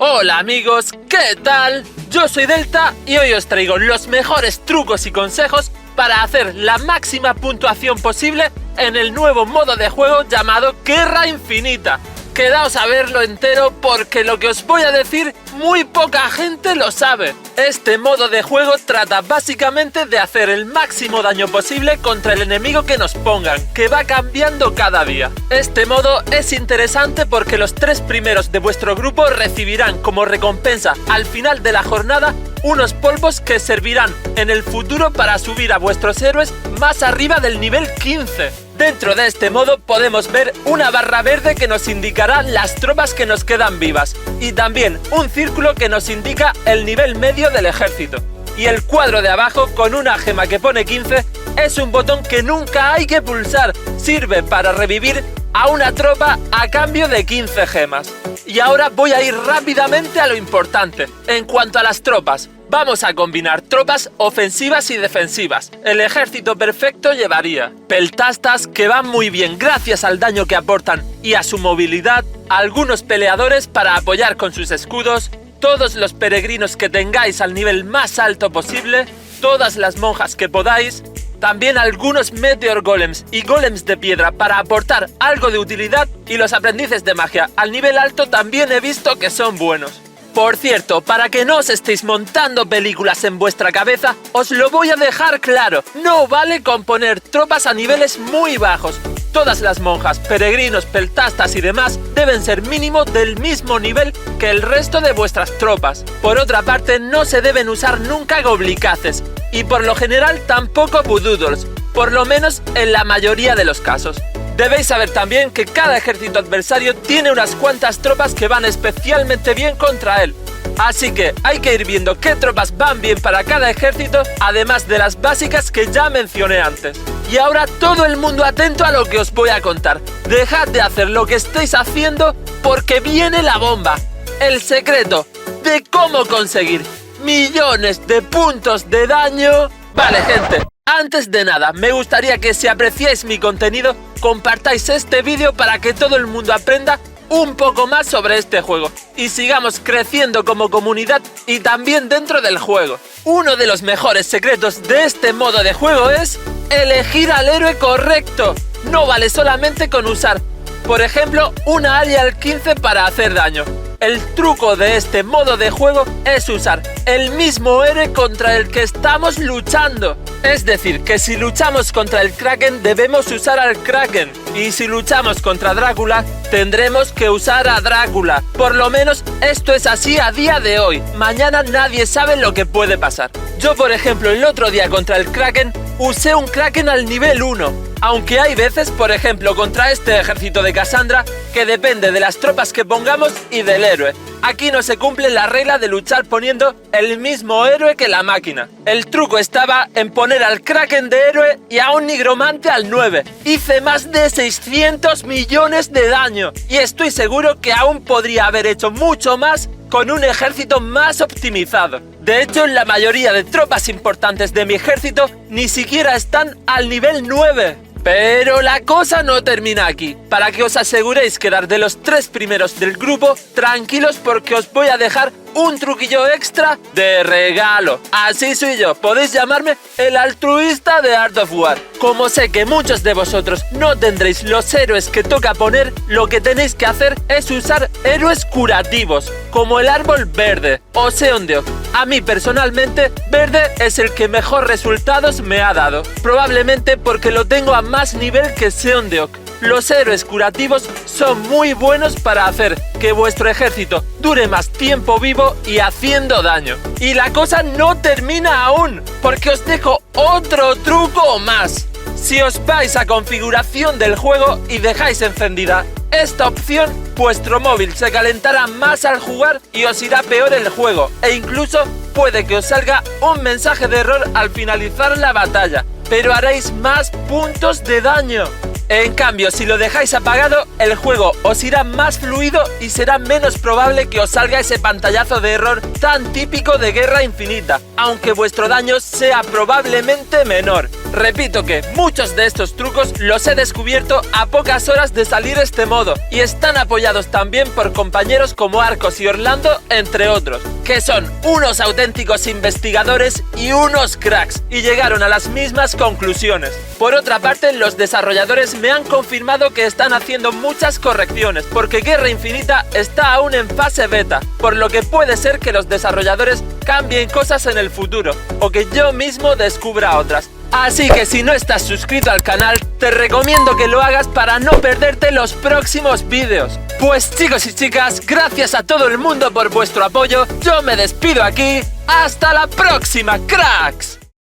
Hola amigos, ¿qué tal? Yo soy Delta y hoy os traigo los mejores trucos y consejos para hacer la máxima puntuación posible en el nuevo modo de juego llamado Guerra Infinita. Quedaos a verlo entero porque lo que os voy a decir muy poca gente lo sabe. Este modo de juego trata básicamente de hacer el máximo daño posible contra el enemigo que nos pongan, que va cambiando cada día. Este modo es interesante porque los 3 primeros de vuestro grupo recibirán como recompensa al final de la jornada unos polvos que servirán en el futuro para subir a vuestros héroes más arriba del nivel 15. Dentro de este modo podemos ver una barra verde que nos indicará las tropas que nos quedan vivas y también un círculo que nos indica el nivel medio del ejército. Y el cuadro de abajo con una gema que pone 15 es un botón que nunca hay que pulsar, sirve para revivir a una tropa a cambio de 15 gemas. Y ahora voy a ir rápidamente a lo importante. En cuanto a las tropas, vamos a combinar tropas ofensivas y defensivas. El ejército perfecto llevaría peltastas que van muy bien gracias al daño que aportan y a su movilidad, algunos peleadores para apoyar con sus escudos, todos los peregrinos que tengáis al nivel más alto posible, todas las monjas que podáis, también algunos Meteor Golems y Golems de piedra para aportar algo de utilidad y los aprendices de magia al nivel alto también he visto que son buenos. Por cierto, para que no os estéis montando películas en vuestra cabeza, os lo voy a dejar claro, no vale con poner tropas a niveles muy bajos. Todas las monjas, peregrinos, peltastas y demás deben ser mínimo del mismo nivel que el resto de vuestras tropas. Por otra parte, no se deben usar nunca goblicaces y por lo general tampoco voodoo-dolls, por lo menos en la mayoría de los casos. Debéis saber también que cada ejército adversario tiene unas cuantas tropas que van especialmente bien contra él. Así que hay que ir viendo qué tropas van bien para cada ejército, además de las básicas que ya mencioné antes. Y ahora todo el mundo atento a lo que os voy a contar. Dejad de hacer lo que estáis haciendo porque viene la bomba. El secreto de cómo conseguir millones de puntos de daño. Vale, gente. Antes de nada, me gustaría que si apreciáis mi contenido, compartáis este vídeo para que todo el mundo aprenda un poco más sobre este juego y sigamos creciendo como comunidad y también dentro del juego. Uno de los mejores secretos de este modo de juego es elegir al héroe correcto. No vale solamente con usar, por ejemplo, una alia al 15 para hacer daño. El truco de este modo de juego es usar el mismo héroe contra el que estamos luchando. Es decir, que si luchamos contra el Kraken debemos usar al Kraken y si luchamos contra Drácula tendremos que usar a Drácula. Por lo menos esto es así a día de hoy. Mañana nadie sabe lo que puede pasar. Yo, por ejemplo, el otro día contra el Kraken usé un Kraken al nivel 1. Aunque hay veces, por ejemplo, contra este ejército de Cassandra, que depende de las tropas que pongamos y del héroe. Aquí no se cumple la regla de luchar poniendo el mismo héroe que la máquina. El truco estaba en poner al Kraken de héroe y a un nigromante al 9. Hice más de 600 millones de daño y estoy seguro que aún podría haber hecho mucho más con un ejército más optimizado. De hecho, la mayoría de tropas importantes de mi ejército ni siquiera están al nivel 9. Pero la cosa no termina aquí. Para que os aseguréis quedar de los 3 primeros del grupo, tranquilos porque os voy a dejar un truquillo extra de regalo. Así soy yo, podéis llamarme el altruista de Art of War. Como sé que muchos de vosotros no tendréis los héroes que toca poner, lo que tenéis que hacer es usar héroes curativos, como el árbol verde o Seondeok. A mí personalmente, verde es el que mejor resultados me ha dado, probablemente porque lo tengo a más nivel que Seondeok. Los héroes curativos son muy buenos para hacer que vuestro ejército dure más tiempo vivo y haciendo daño. Y la cosa no termina aún, porque os dejo otro truco más. Si os vais a configuración del juego y dejáis encendida esta opción, vuestro móvil se calentará más al jugar y os irá peor el juego, e incluso puede que os salga un mensaje de error al finalizar la batalla, pero haréis más puntos de daño. En cambio, si lo dejáis apagado, el juego os irá más fluido y será menos probable que os salga ese pantallazo de error tan típico de Guerra Infinita. aunque vuestro daño sea probablemente menor. Repito que muchos de estos trucos los he descubierto a pocas horas de salir este modo y están apoyados también por compañeros como Arcos y Orlando, entre otros, que son unos auténticos investigadores y unos cracks, y llegaron a las mismas conclusiones. Por otra parte, los desarrolladores me han confirmado que están haciendo muchas correcciones, porque Guerra Infinita está aún en fase beta, por lo que puede ser que los desarrolladores cambien cosas en el futuro, o que yo mismo descubra otras. Así que si no estás suscrito al canal, te recomiendo que lo hagas para no perderte los próximos vídeos. Pues chicos y chicas, gracias a todo el mundo por vuestro apoyo, yo me despido aquí, ¡hasta la próxima, cracks!